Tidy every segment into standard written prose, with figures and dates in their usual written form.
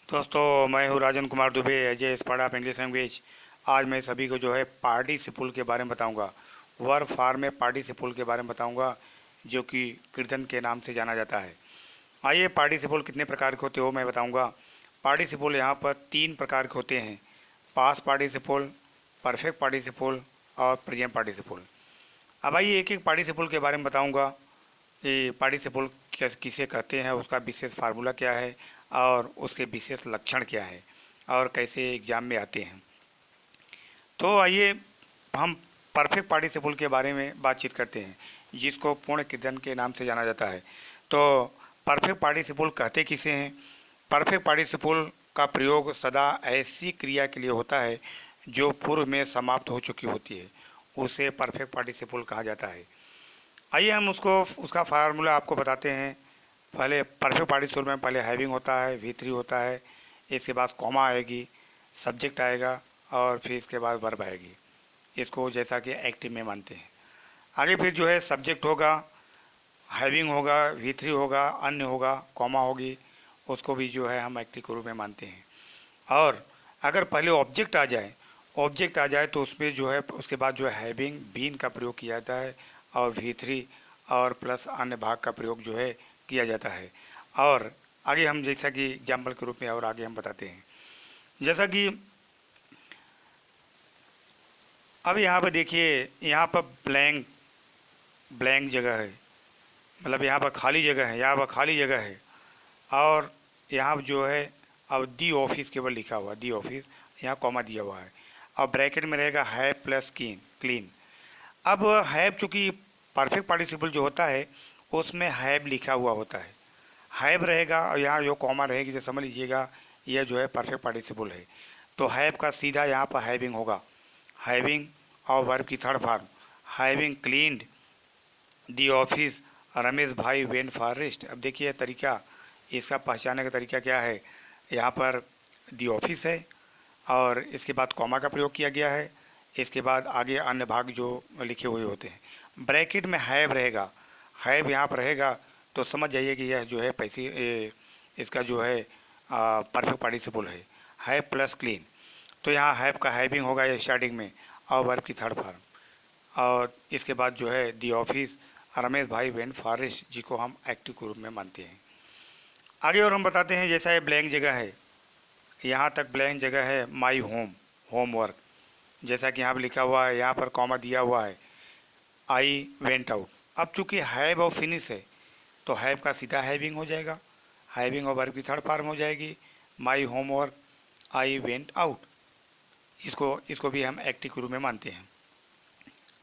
दोस्तों, मैं हूँ राजन कुमार दुबे, एजे एक्सपर्ट ऑफ इंग्लिश लैंग्वेज। आज मैं सभी को जो है पार्टिसिपल के बारे में बताऊंगा। वर्ब फॉर्म में पार्टिसिपल के बारे में बताऊंगा, जो कि कीर्तन के नाम से जाना जाता है। आइए, पार्टिसिपल कितने प्रकार के होते हो मैं बताऊंगा। पार्टिसिपल यहाँ पर 3 प्रकार के होते हैं: पास्ट पार्टिसिपल, परफेक्ट पार्टिसिपल और प्रेजेंट पार्टिसिपल। अब आइए एक एक पार्टिसिपल के बारे में बताऊंगा कि पार्टिसिपल किसे कहते हैं, उसका विशेष फार्मूला क्या है और उसके विशेष लक्षण क्या है और कैसे एग्जाम में आते हैं। तो आइए हम परफेक्ट पार्टिसिपल के बारे में बातचीत करते हैं, जिसको पूर्ण क्रियन के नाम से जाना जाता है। तो परफेक्ट पार्टिसिपल कहते किसे हैं? परफेक्ट पार्टिसिपल का प्रयोग सदा ऐसी क्रिया के लिए होता है जो पूर्व में समाप्त हो चुकी होती है, उसे परफेक्ट पार्टिसिपल कहा जाता है। आइए हम उसका फार्मूला आपको बताते हैं। पहले परफेक्ट पार्टिसिपल में पहले हैविंग होता है, V3 होता है, इसके बाद कॉमा आएगी, सब्जेक्ट आएगा और फिर इसके बाद वर्ब आएगी। इसको जैसा कि एक्टिव में मानते हैं। आगे फिर जो है सब्जेक्ट होगा, हैविंग होगा, V3 होगा, अन्य होगा, कॉमा होगी, उसको भी जो है हम एक्टिव के रूप में मानते हैं। और अगर पहले ऑब्जेक्ट आ जाए तो उसमें जो है उसके बाद जो है हैविंग बीन का प्रयोग किया जाता है और V3 और प्लस अन्य भाग का प्रयोग जो है किया जाता है। और आगे हम जैसा कि एग्जाम्पल के रूप में और आगे हम बताते हैं, जैसा कि अब यहाँ पर देखिए, यहाँ पर ब्लैंक ब्लैंक जगह है, मतलब यहाँ पर खाली जगह है, यहाँ पर खाली जगह है। और यहाँ पर जो है अब दी ऑफिस केवल लिखा हुआ, दी ऑफिस, यहाँ कॉमा दिया हुआ है और ब्रैकेट में रहेगा हैव प्लस क्लीन। अब हैव चूँकि परफेक्ट पार्टिसिपल जो होता है उसमें हैव लिखा हुआ होता है, हैव रहेगा और यहाँ जो कॉमा रहेगी तो समझ लीजिएगा यह जो है परफेक्ट पार्टिसिपल है। तो हैव का सीधा यहाँ पर हैविंग होगा, हैविंग और वर्ब की third form, having cleaned the office Ramesh भाई वेंट फॉर रेस्ट। अब देखिए तरीका, इसका पहचानने का तरीका क्या है। यहाँ पर दी ऑफिस है और इसके बाद कॉमा का प्रयोग किया गया है, इसके बाद आगे अन्य भाग जो लिखे हुए होते हैं। ब्रैकेट में हैव रहेगा, हैव यहाँ पर रहेगा तो समझ जाइए कि यह जो है इसका जो है परफेक्ट पार्टिसिपल है, हैव प्लस क्लीन। तो यहाँ हैव का हैविंग होगा स्टार्टिंग में और वर्ब की थर्ड फॉर्म, और इसके बाद जो है दी ऑफिस रमेश भाई वेंट फॉरेस्ट, जिसको हम एक्टिव के रूप में मानते हैं। आगे और हम बताते हैं, जैसा ये ब्लैंक जगह है, यहाँ तक ब्लैंक जगह है माई होम, होमवर्क, जैसा कि यहाँ पर लिखा हुआ है, यहाँ पर कॉमा दिया हुआ है, आई वेंट आउट। अब चूंकि हैव और फिनिश है तो हैव का सीधा हैविंग हो जाएगा, हैविंग और वर्ब की थर्ड फॉर्म हो जाएगी, my homework I went out. इसको इसको भी हम एक्टिव के रूप में मानते हैं।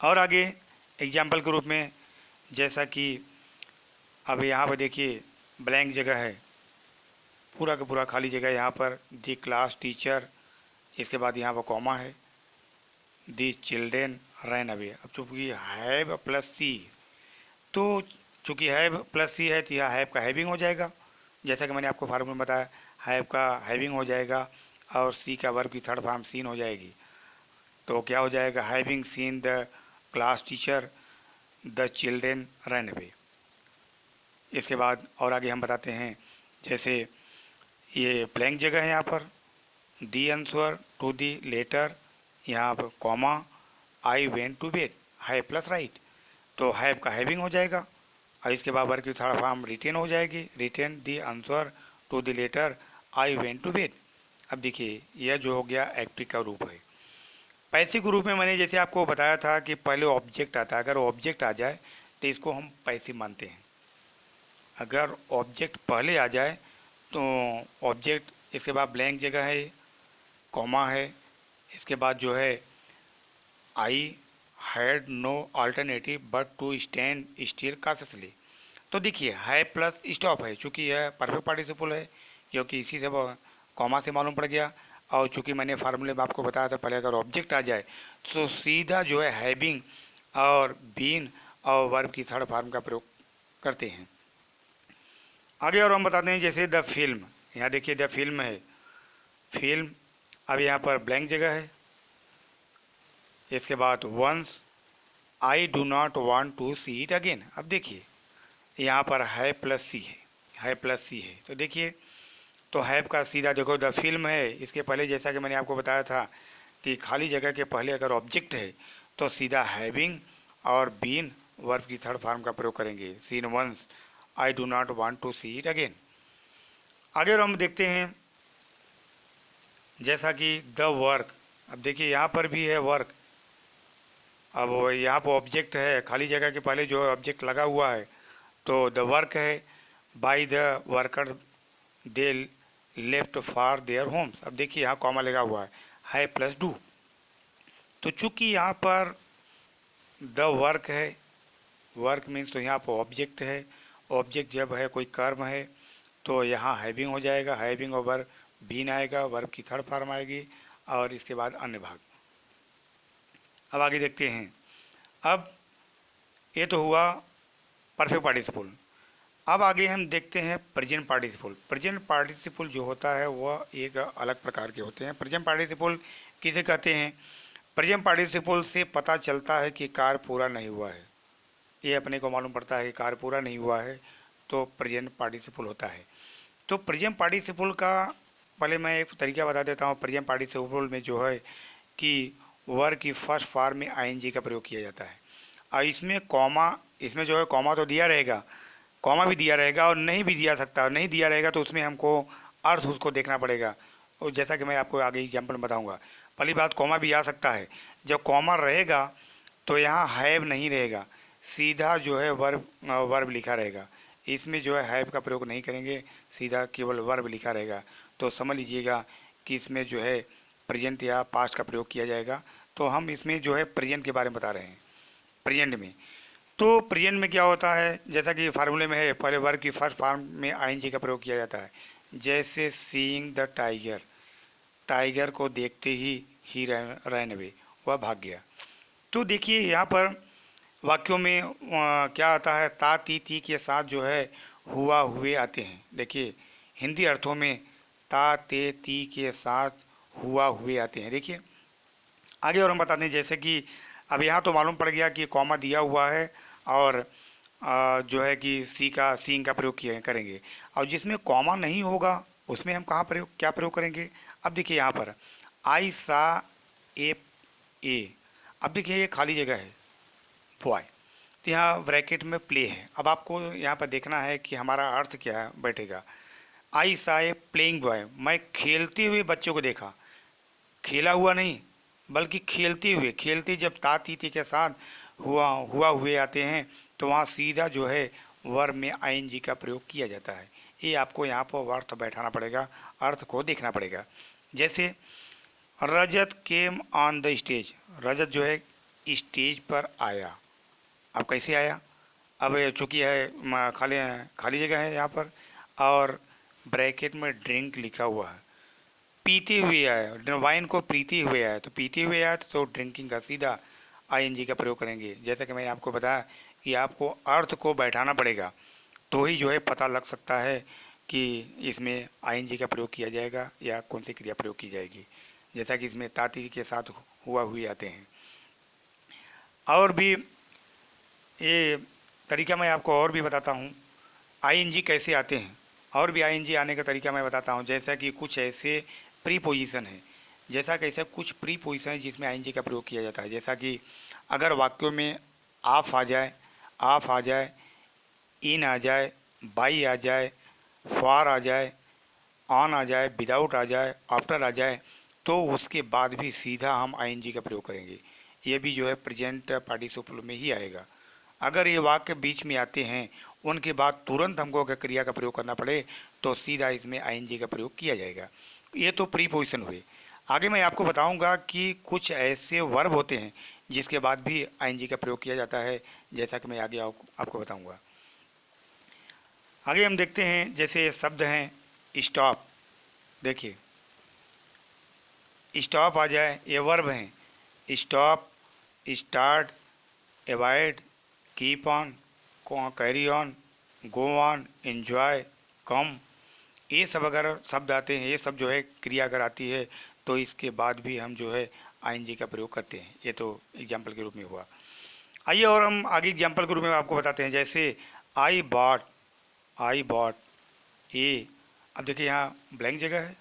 और आगे एग्जाम्पल के रूप में, जैसा कि अब यहाँ पर देखिए ब्लैंक जगह है, पूरा का पूरा खाली जगह, यहाँ पर दी क्लास टीचर, इसके बाद यहाँ पर कॉमा है, दी चिल्ड्रेन रैन अवे। अब चूँकि हैव प्लस सी, तो चूँकि हैव प्लस सी है तो यह हैव का हैविंग हो जाएगा, जैसा कि मैंने आपको फार्मूला बताया, हैव का हैविंग हो जाएगा और सी का वर्ब की थर्ड फॉर्म सीन हो जाएगी। तो क्या हो जाएगा, having seen the class teacher the children run away. इसके बाद और आगे हम बताते हैं, जैसे ये ब्लैंक जगह है, यहाँ पर the answer to the letter, यहाँ पर comma I went to bed, है प्लस राइट, तो हैव का हैविंग हो जाएगा और इसके बाद वर्ब की थर्ड फॉर्म रिटेन हो जाएगी, written the answer to the letter I went to bed. अब देखिए यह जो हो गया एक्टिव का रूप है। पैसिव के रूप में मैंने जैसे आपको बताया था कि पहले ऑब्जेक्ट आता है, अगर ऑब्जेक्ट आ जाए तो इसको हम पैसिव मानते हैं। अगर ऑब्जेक्ट पहले आ जाए तो ऑब्जेक्ट, इसके बाद ब्लैंक जगह है, कॉमा है, इसके बाद जो है I had no alternative but to stand still cautiously. तो देखिए है प्लस स्टॉप है, चूँकि यह परफेक्ट पार्टिसिपल है क्योंकि इसी से कॉमा से मालूम पड़ गया। और चूँकि मैंने फार्मूले में आपको बताया था, पहले अगर ऑब्जेक्ट आ जाए तो सीधा जो है हैविंग और बीन और वर्ब की थर्ड फॉर्म का प्रयोग करते हैं। आगे और हम बताते हैं, जैसे द फिल्म, यहाँ देखिए द फिल्म है, फिल्म, अब यहाँ पर ब्लैंक जगह है, इसके बाद once I do not want to see it again. अब देखिए यहाँ पर है प्लस सी है, है प्लस सी है, तो देखिए तो हैव का सीधा देखो, द फिल्म है, इसके पहले जैसा कि मैंने आपको बताया था कि खाली जगह के पहले अगर ऑब्जेक्ट है तो सीधा हैविंग और बीन वर्ब की थर्ड फॉर्म का प्रयोग करेंगे। Seen once, I do not want to see it again. आगे और हम देखते हैं जैसा कि द वर्क। अब देखिए यहाँ पर भी है वर्क। अब यहाँ पर ऑब्जेक्ट है, खाली जगह के पहले जो ऑब्जेक्ट लगा हुआ है तो द वर्क है। By the worker they left for their homes. अब देखिए यहाँ कॉमा लगा हुआ है प्लस डू। तो चूंकि यहाँ पर द वर्क है, वर्क मीन्स तो यहाँ पर ऑब्जेक्ट है। ऑब्जेक्ट जब है कोई कर्म है तो यहाँ हैविंग हो जाएगा, हैविंग ओवर बीन आएगा, वर्ब की थर्ड फॉर्म आएगी और इसके बाद अन्य भाग। अब आगे देखते हैं। अब ये तो हुआ परफेक्ट पार्टिसिपल। अब आगे हम देखते हैं प्रेजेंट पार्टिसिपल। प्रेजेंट पार्टिसिपल जो होता है वह एक अलग प्रकार के होते हैं। प्रेजेंट पार्टिसिपल किसे कहते हैं? प्रेजेंट पार्टिसिपल से पता चलता है कि कार्य पूरा नहीं हुआ है। ये अपने को मालूम पड़ता है कि कार्य पूरा नहीं हुआ है तो प्रेजेंट पार्टिसिपल होता है। तो प्रेजेंट पार्टिसिपल का पहले मैं एक तरीका बता देता हूँ। प्रेजेंट पार्टिसिपल में जो है कि वर्ब की फर्स्ट फॉर्म में आईएनजी का प्रयोग किया जाता है और इसमें कॉमा, इसमें जो है कॉमा तो दिया रहेगा, कॉमा भी दिया रहेगा और नहीं भी दिया सकता। नहीं दिया रहेगा तो उसमें हमको अर्थ उसको देखना पड़ेगा। और जैसा कि मैं आपको आगे एग्जाम्पल बताऊंगा। पहली बात, कॉमा भी आ सकता है। जब कॉमा रहेगा तो यहाँ हैव नहीं रहेगा, सीधा जो है वर्ब वर्ब लिखा रहेगा। इसमें जो है हैव का प्रयोग नहीं करेंगे, सीधा केवल वर्ब लिखा रहेगा। तो समझ लीजिएगा कि इसमें जो है प्रेजेंट या पास्ट का प्रयोग किया जाएगा। तो हम इसमें जो है प्रेजेंट के बारे में बता रहे हैं। प्रेजेंट में तो प्रेजेंट में क्या होता है, जैसा कि फार्मूले में है, पहले वर्ब की फर्स्ट फॉर्म में आईएनजी का प्रयोग किया जाता है। जैसे सीइंग द टाइगर, टाइगर को देखते ही रैन अवे, वह भाग गया। तो देखिए यहाँ पर वाक्यों में क्या आता है, ता ती के साथ जो है हुआ हुए आते हैं। देखिए हिंदी अर्थों में ता ते ती के साथ हुआ हुए आते हैं। देखिए आगे और हम बताते हैं। जैसे कि अब यहाँ तो मालूम पड़ गया कि कॉमा दिया हुआ है और जो है कि सीइंग का प्रयोग किए करेंगे। और जिसमें कॉमा नहीं होगा उसमें हम कहाँ प्रयोग क्या प्रयोग करेंगे? अब देखिए यहाँ पर आई सा ए। अब देखिए ये खाली जगह है बॉय, तो यहाँ ब्रैकेट में प्ले है। अब आपको यहाँ पर देखना है कि हमारा अर्थ क्या बैठेगा। आई सा ए प्लेइंग बॉय, मैं खेलते हुए बच्चों को देखा। खेला हुआ नहीं बल्कि खेलते हुए, खेलते जब ता तीती के साथ हुआ हुए आते हैं तो वहाँ सीधा जो है वर्ब में आईएनजी का प्रयोग किया जाता है। ये आपको यहाँ पर अर्थ बैठाना पड़ेगा, अर्थ को देखना पड़ेगा। जैसे रजत केम ऑन द स्टेज, रजत जो है स्टेज पर आया। अब कैसे आया? अब चूँकि है खाली खाली जगह है यहाँ पर और ब्रैकेट में ड्रिंक लिखा हुआ है, पीते हुए आया, वाइन को पीते हुए आया, तो पीते हुए आया तो ड्रिंकिंग का सीधा आईएनजी का प्रयोग करेंगे। जैसा कि मैंने आपको बताया कि आपको अर्थ को बैठाना पड़ेगा तो ही जो है पता लग सकता है कि इसमें आईएनजी का प्रयोग किया जाएगा या कौन सी क्रिया प्रयोग की जाएगी। जैसा कि इसमें ताती के साथ हुआ हुए आते हैं। और भी ये तरीका मैं आपको और भी बताता हूँ आईएनजी कैसे आते हैं। और भी आईएनजी आने का तरीका मैं बताता हूँ। जैसा कि कुछ ऐसे प्रीपोजिशन है, जैसा कि ऐसा कुछ प्रीपोजिशन है जिसमें आईएनजी का प्रयोग किया जाता है। जैसा कि अगर वाक्यों में ऑफ आ जाए, ऑफ आ जाए, इन आ जाए, बाई आ जाए, फॉर आ जाए, ऑन आ जाए, विदाउट आ जाए, आफ्टर आ जाए, तो उसके बाद भी सीधा हम आईएनजी का प्रयोग करेंगे। ये भी जो है प्रेजेंट पार्टिसिपल में ही आएगा। अगर ये वाक्य बीच में आते हैं उनके बाद तुरंत हमको अगर क्रिया का प्रयोग करना पड़े तो सीधा इसमें आईएनजी का प्रयोग किया जाएगा। ये तो प्रीपोजिशन हुए। आगे मैं आपको बताऊंगा कि कुछ ऐसे वर्ब होते हैं जिसके बाद भी आईएनजी का प्रयोग किया जाता है, जैसा कि मैं आगे आपको बताऊंगा। आगे हम देखते हैं जैसे शब्द हैं स्टॉप। देखिए स्टॉप आ जाए, ये वर्ब हैं। Stop, start, avoid, keep on, carry on, go on, enjoy, come, ये सब अगर शब्द आते हैं, ये सब जो है क्रिया अगर आती है तो इसके बाद भी हम जो है आईएनजी का प्रयोग करते हैं। ये तो एग्जाम्पल के रूप में हुआ। आइए और हम आगे एग्जाम्पल के रूप में आपको बताते हैं। जैसे आई बॉट, आई बॉट, ये अब देखिए यहाँ ब्लैंक जगह है,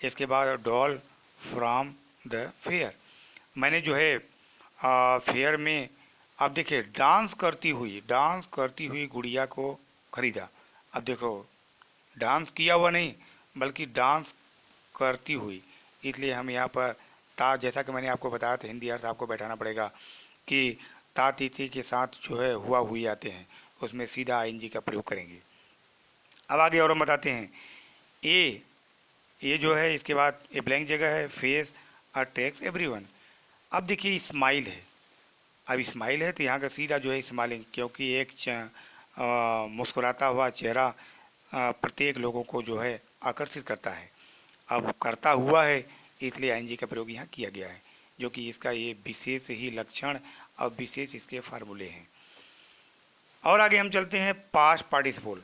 इसके बाद डॉल फ्रॉम द फेयर। मैंने जो है फेयर में, अब देखिए डांस करती हुई गुड़िया को खरीदा। अब देखो डांस किया हुआ नहीं बल्कि डांस करती हुई, इसलिए हम यहाँ पर ता, जैसा कि मैंने आपको बताया था हिंदी अर्थ आपको बैठाना पड़ेगा कि ता तीती के साथ जो है हुआ हुई आते हैं, उसमें सीधा आईएनजी का प्रयोग करेंगे। अब आगे और हम बताते हैं ए जो है, इसके बाद ए ब्लैंक जगह है, फेस अट्रैक्ट्स एवरीवन। अब देखिए स्माइल है, अब स्माइल है तो यहाँ का सीधा जो है स्माइलिंग, क्योंकि एक मुस्कुराता हुआ चेहरा प्रत्येक लोगों को जो है आकर्षित करता है। अब करता हुआ है इसलिए आईएनजी का प्रयोग यहाँ किया गया है, जो कि इसका ये विशेष ही लक्षण और विशेष इसके फार्मूले हैं। और आगे हम चलते हैं पास्ट पार्टिसिपल।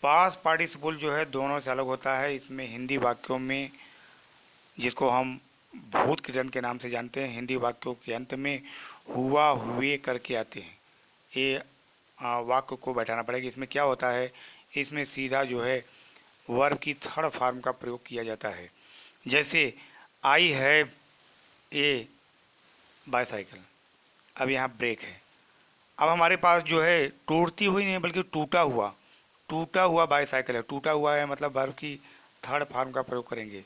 पास्ट पार्टिसिपल जो है दोनों से अलग होता है। इसमें हिंदी वाक्यों में, जिसको हम भूत क्रियन के नाम से जानते हैं, हिंदी वाक्यों के अंत में हुआ हुए करके आते हैं। ये वाक्य को बैठाना पड़ेगा। इसमें क्या होता है, इसमें सीधा जो है वर्ब की थर्ड फॉर्म का प्रयोग किया जाता है। जैसे आई हैव ए बाईसाइकिल, अब यहाँ ब्रेक है। अब हमारे पास जो है टूटती हुई नहीं बल्कि टूटा हुआ बाईसाइकिल है। टूटा हुआ है मतलब वर्ब की थर्ड फॉर्म का प्रयोग करेंगे,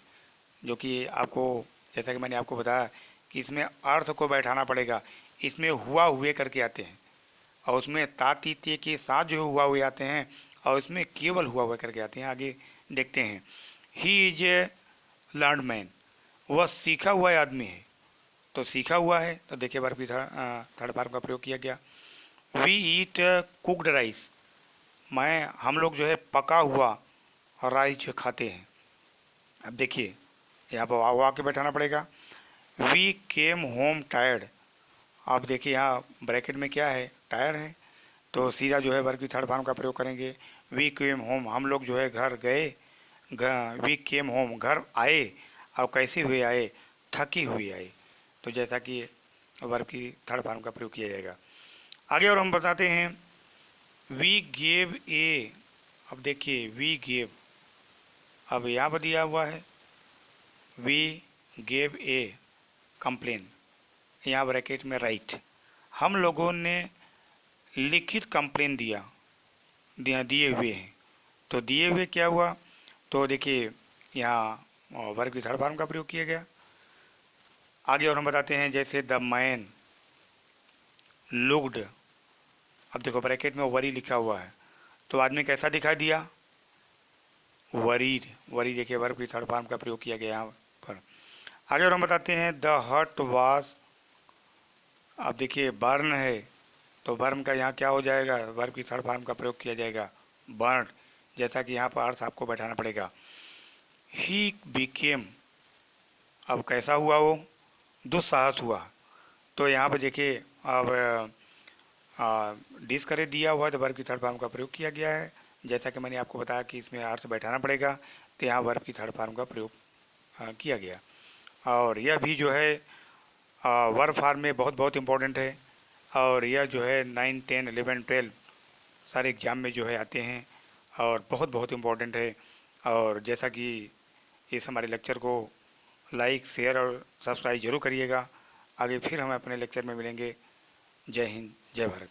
जो कि आपको, जैसा कि मैंने आपको बताया कि इसमें अर्थ को बैठाना पड़ेगा। इसमें हुआ हुए करके आते हैं और उसमें तातीत्य के साथ जो हुआ हुए आते हैं और उसमें केवल हुआ हुआ करके आते हैं। आगे देखते हैं, he is a learned man, वह सीखा हुआ आदमी है। तो सीखा हुआ है तो देखिए वर्ब की थर्ड फॉर्म का प्रयोग किया गया। वी ईट कुकड राइस, हम लोग जो है पका हुआ राइस जो खाते हैं। अब देखिए यहाँ पर वाव आके बैठाना पड़ेगा। वी केम होम टायर्ड, अब देखिए यहाँ ब्रैकेट में क्या है, टायर है, तो सीधा जो है वर्ब की थर्ड फॉर्म का प्रयोग करेंगे। वी केम होम, हम लोग जो है घर गए। वी केम होम, घर आए। अब कैसे हुए आए, थकी हुई आए। तो जैसा कि वर्ब की थर्ड फॉर्म का प्रयोग किया जाएगा। आगे और हम बताते हैं वी गेव ए। अब देखिए वी गेव, अब यहाँ पर दिया हुआ है वी गेव ए कंप्लेन, यहाँ ब्रैकेट में राइट, हम लोगों ने लिखित कंप्लेन दिए हुए हैं। तो दिए हुए क्या हुआ, तो देखिए यहाँ वर्ब की थर्ड फॉर्म का प्रयोग किया गया। आगे और हम बताते हैं जैसे द मैन लुक्ड, अब देखो ब्रैकेट में वरी लिखा हुआ है, तो आदमी कैसा दिखाई दिया, वरीड। वरी देखिए वर्ब की थर्ड फॉर्म का प्रयोग किया गया यहाँ पर। आगे और हम बताते हैं द हट वाज, अब देखिए बर्न है तो बर्न का यहाँ क्या हो जाएगा, वर्ब की थर्ड फॉर्म का प्रयोग किया जाएगा बर्न, जैसा कि यहाँ पर अर्थ आपको बैठाना पड़ेगा। ही बिकेम, अब कैसा हुआ वो, दुस्साहस हुआ। तो यहाँ पर देखिए अब डिस करे दिया हुआ है तो वर्ब की थर्ड फॉर्म का प्रयोग किया गया है। जैसा कि मैंने आपको बताया कि इसमें अर्थ बैठाना पड़ेगा, तो यहाँ वर्ब की थर्ड फॉर्म का प्रयोग किया गया। और यह भी जो है वर्ब फॉर्म में बहुत बहुत इम्पोर्टेंट है। और यह जो है 9, 10, 11, 12 सारे एग्ज़ाम में जो है आते हैं और बहुत बहुत इम्पोर्टेंट है। और जैसा कि इस हमारे लेक्चर को लाइक, शेयर और सब्सक्राइब जरूर करिएगा। आगे फिर हम अपने लेक्चर में मिलेंगे। जय हिंद, जय भारत।